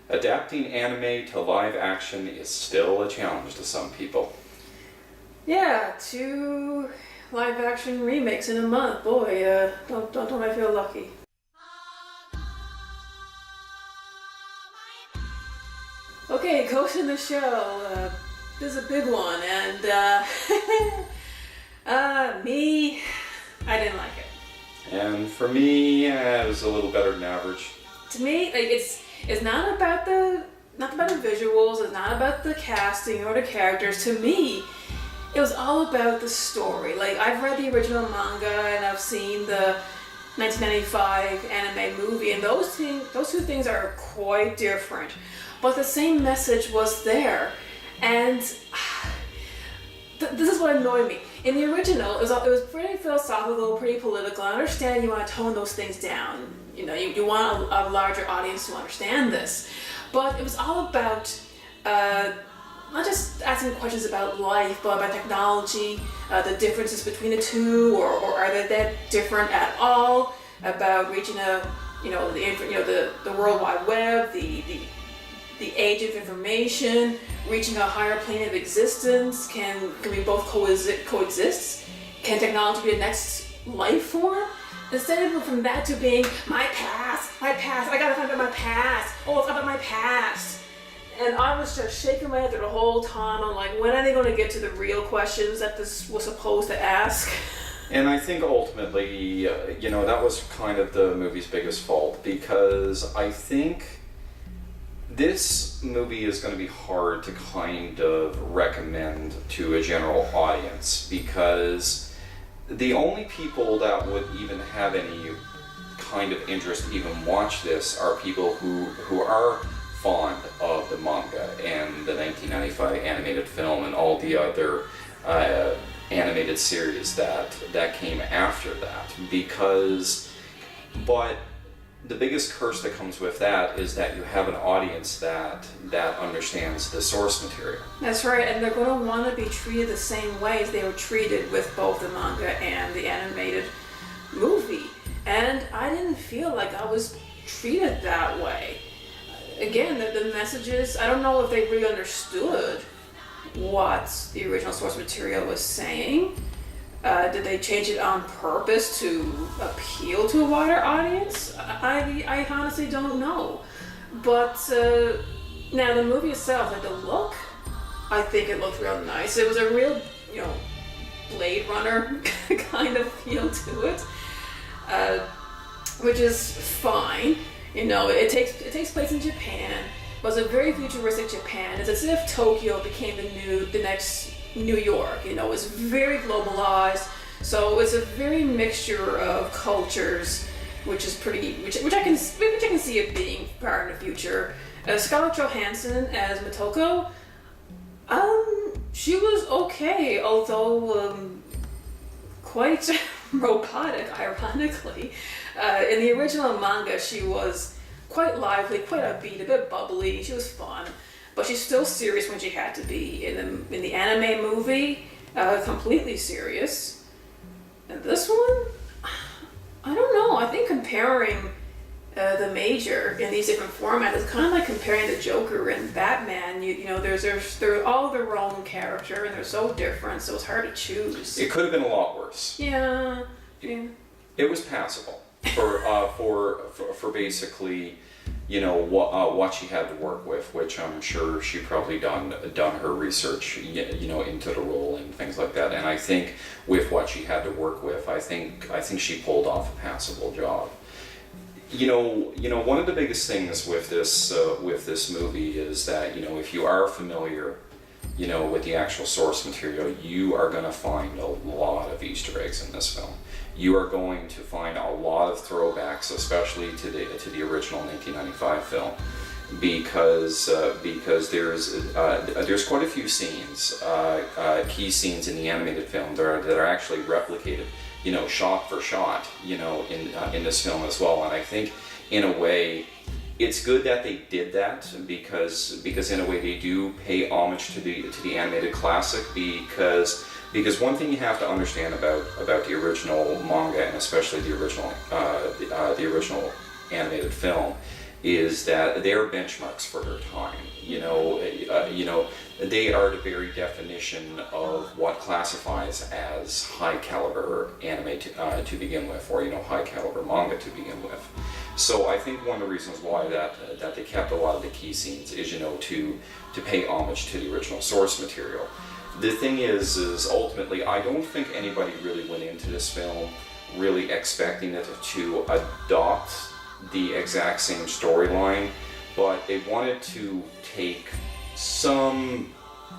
Adapting anime to live action is still a challenge to some people. Yeah, 2 live action remakes in a month. Boy, don't I feel lucky. Okay, Ghost in the Shell. This is a big one, and me, I didn't like it. And for me, it was a little better than average. To me, like it's not about the visuals. It's not about the casting or the characters. To me, it was all about the story. Like, I've read the original manga and I've seen the 1995 anime movie, and those two things are quite different. But the same message was there, and this is what annoyed me. In the original, it was pretty philosophical, pretty political. I understand you want to tone those things down. You know, you want a larger audience to understand this. But it was all about not just asking questions about life, but about technology, the differences between the two, or are they that different at all? About reaching the World Wide Web, the age of information, reaching a higher plane of existence. Can we both coexist? Can technology be the next life form? Instead of from that to being my past, I gotta find out my past. Oh, it's about my past. And I was just shaking my head the whole time. I'm like, when are they going to get to the real questions that this was supposed to ask? And I think ultimately, that was kind of the movie's biggest fault, because I think this movie is going to be hard to kind of recommend to a general audience, because the only people that would even have any kind of interest to even watch this are people who are fond of the manga and the 1995 animated film and all the other animated series that came after that. But the biggest curse that comes with that is that you have an audience that understands the source material. That's right, and they're going to want to be treated the same way as they were treated with both the manga and the animated movie. And I didn't feel like I was treated that way. Again, the messages, I don't know if they really understood what the original source material was saying. Did they change it on purpose to appeal to a wider audience? I honestly don't know. But now the movie itself, like the look, I think it looked real nice. It was a real, Blade Runner kind of feel to it, which is fine. It takes place in Japan. It was a very futuristic Japan. It's as if Tokyo became the next New York. It's very globalized. So it's a very mixture of cultures, which I can see it being far in the future. Scarlett Johansson as Motoko, she was okay, although quite robotic, ironically. In the original manga, she was quite lively, quite upbeat, a bit bubbly. She was fun, but she's still serious when she had to be. In the anime movie, completely serious. And this one, I don't know. I think comparing the Major in these different formats is kind of like comparing the Joker and Batman. They're all their own character, and they're so different, so it's hard to choose. It could have been a lot worse. Yeah. It was passable for basically, what she had to work with, which I'm sure she probably done her research, into the role and things like that. And I think with what she had to work with, I think she pulled off a passable job. One of the biggest things with this movie is that, if you are familiar, with the actual source material, you are going to find a lot of Easter eggs in this film. You are going to find a lot of throwbacks, especially to the original 1995 film, because there's quite a few scenes, key scenes in the animated film that are actually replicated, shot for shot, in this film as well. And I think, in a way, it's good that they did that, because in a way they do pay homage to the animated classic, because one thing you have to understand about the original manga, and especially the original animated film, is that they are benchmarks for their time. They are the very definition of what classifies as high caliber anime to begin with, or high caliber manga to begin with. So I think one of the reasons why that they kept a lot of the key scenes is to pay homage to the original source material. The thing is ultimately I don't think anybody really went into this film really expecting it to adopt the exact same storyline, but they wanted to take some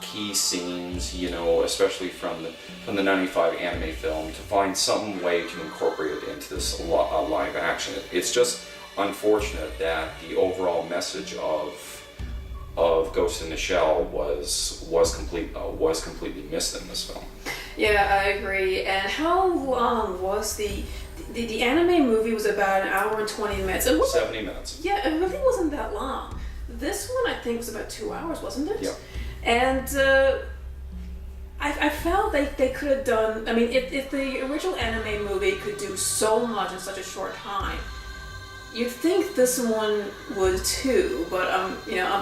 key scenes, especially from the 95 anime film, to find some way to incorporate it into this live action. It's just unfortunate that the overall message of Ghost in the Shell was completely missed in this film. Yeah, I agree. And how long was the anime movie? Was about an hour and 20 minutes. 70 minutes. Yeah, it really wasn't that long. This one I think was about 2 hours, wasn't it? Yeah. And I felt they could have done. I mean, if the original anime movie could do so much in such a short time, you'd think this one would too, but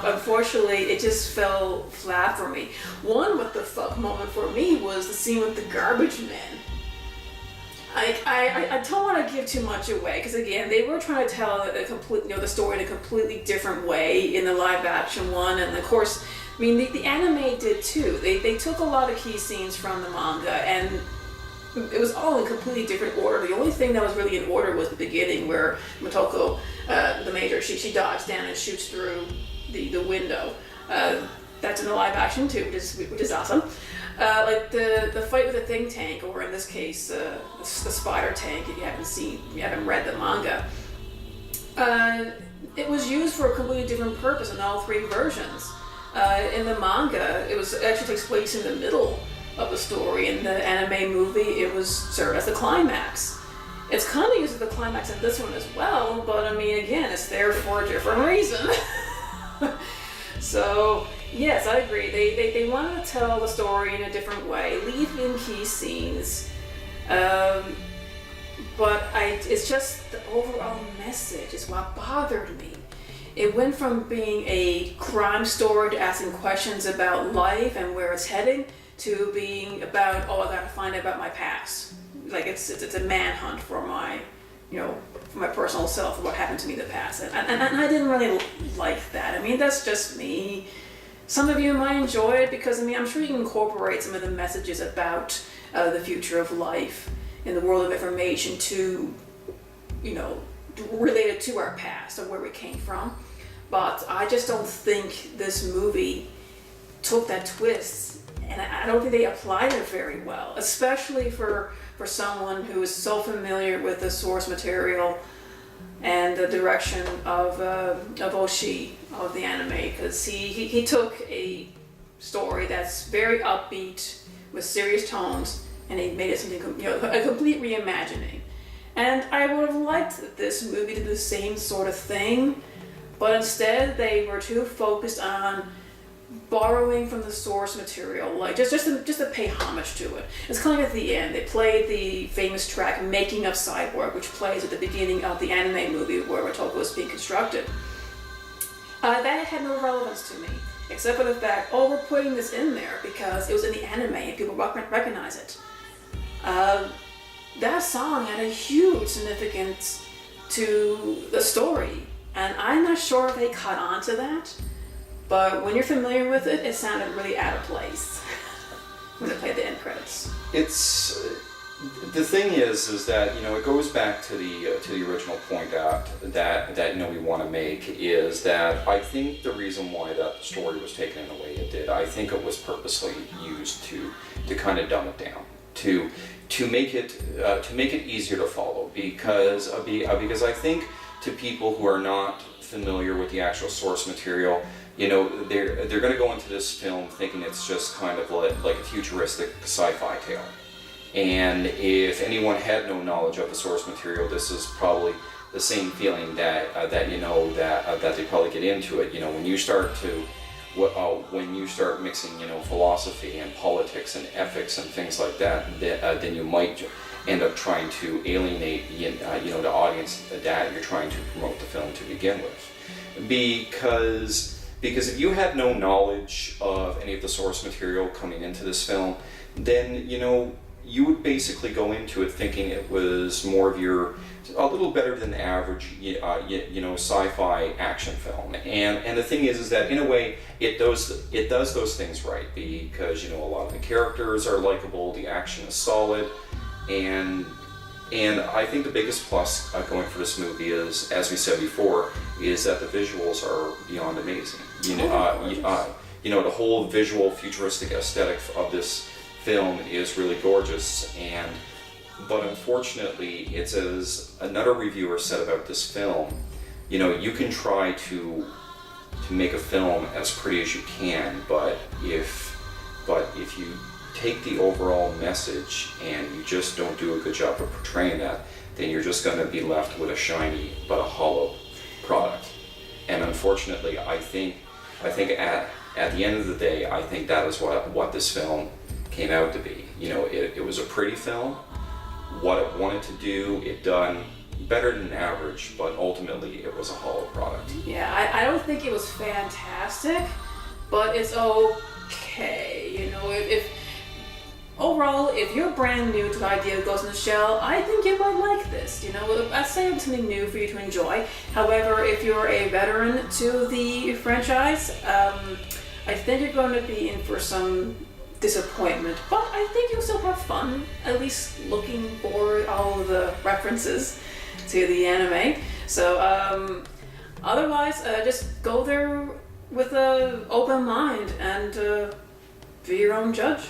unfortunately, it just fell flat for me. One what the fuck moment for me was the scene with the garbage men. I don't want to give too much away because again, they were trying to tell the story in a completely different way in the live action one, and of course, I mean the anime did too. They took a lot of key scenes from the manga and it was all in completely different order. The only thing that was really in order was the beginning where Motoko, the major, she dodges down and shoots through the window. That's in the live action too, which is awesome. Like the fight with the think tank, or in this case, the spider tank. If you haven't read the manga, it was used for a completely different purpose in all three versions. In the manga, it actually takes place in the middle of the story. In the anime movie, it was served as the climax. It's kind of used as the climax in this one as well, but I mean, again, it's there for a different reason. So, yes, I agree. They wanted to tell the story in a different way, leave in key scenes, but it's just the overall message is what bothered me. It went from being a crime story to asking questions about life and where it's heading, to being about, I gotta find out about my past. Like it's a manhunt for my, for my personal self, for what happened to me in the past. And I didn't really like that. I mean, that's just me. Some of you might enjoy it because, I'm sure you can incorporate some of the messages about the future of life in the world of information to, related to our past or where we came from. But I just don't think this movie took that twist, and I don't think they applied it very well, especially for someone who is so familiar with the source material and the direction of Oshii of the anime, because he took a story that's very upbeat with serious tones and he made it something, a complete reimagining. And I would have liked this movie to do the same sort of thing, but instead they were too focused on borrowing from the source material, like just to pay homage to it. It's kind of at the end. They played the famous track "Making of Cyborg," which plays at the beginning of the anime movie where Motoko was being constructed. That had no relevance to me, except for the fact, we're putting this in there because it was in the anime and people recognize it. That song had a huge significance to the story, and I'm not sure if they caught on to that. But when you're familiar with it, it sounded really out of place when they played the end credits. It's the thing is that it goes back to the original point that we want to make, is that I think the reason why that story was taken in the way it did, I think it was purposely used to kind of dumb it down, to make it easier to follow, because I think to people who are not familiar with the actual source material, they're going to go into this film thinking it's just kind of like a futuristic sci-fi tale. And if anyone had no knowledge of the source material, this is probably the same feeling that they probably get into it. When you start mixing philosophy and politics and ethics and things like that, then you might end up trying to alienate the audience that you're trying to promote the film to begin with, because if you had no knowledge of any of the source material coming into this film, then you would basically go into it thinking it was more of a little better than average sci-fi action film. And the thing is that in a way it does those things right, because a lot of the characters are likable, the action is solid, and I think the biggest plus going for this movie is, as we said before, is that the visuals are beyond amazing. The whole visual futuristic aesthetic of this film is really gorgeous, but unfortunately, it's as another reviewer said about this film, you can try to make a film as pretty as you can, but if you take the overall message and you just don't do a good job of portraying that, then you're just going to be left with a shiny but a hollow product. And unfortunately, I think at the end of the day, I think that is what this film came out to be. It was a pretty film. What it wanted to do, it done better than average, but ultimately it was a hollow product. Yeah, I don't think it was fantastic, but it's okay. If overall, if you're brand new to the idea of Ghost in the Shell, I think you might like this. I'd say it's something new for you to enjoy. However, if you're a veteran to the franchise, I think you're going to be in for some disappointment, but I think you'll still have fun, at least looking for all of the references to the anime. So otherwise, just go there with an open mind and be your own judge.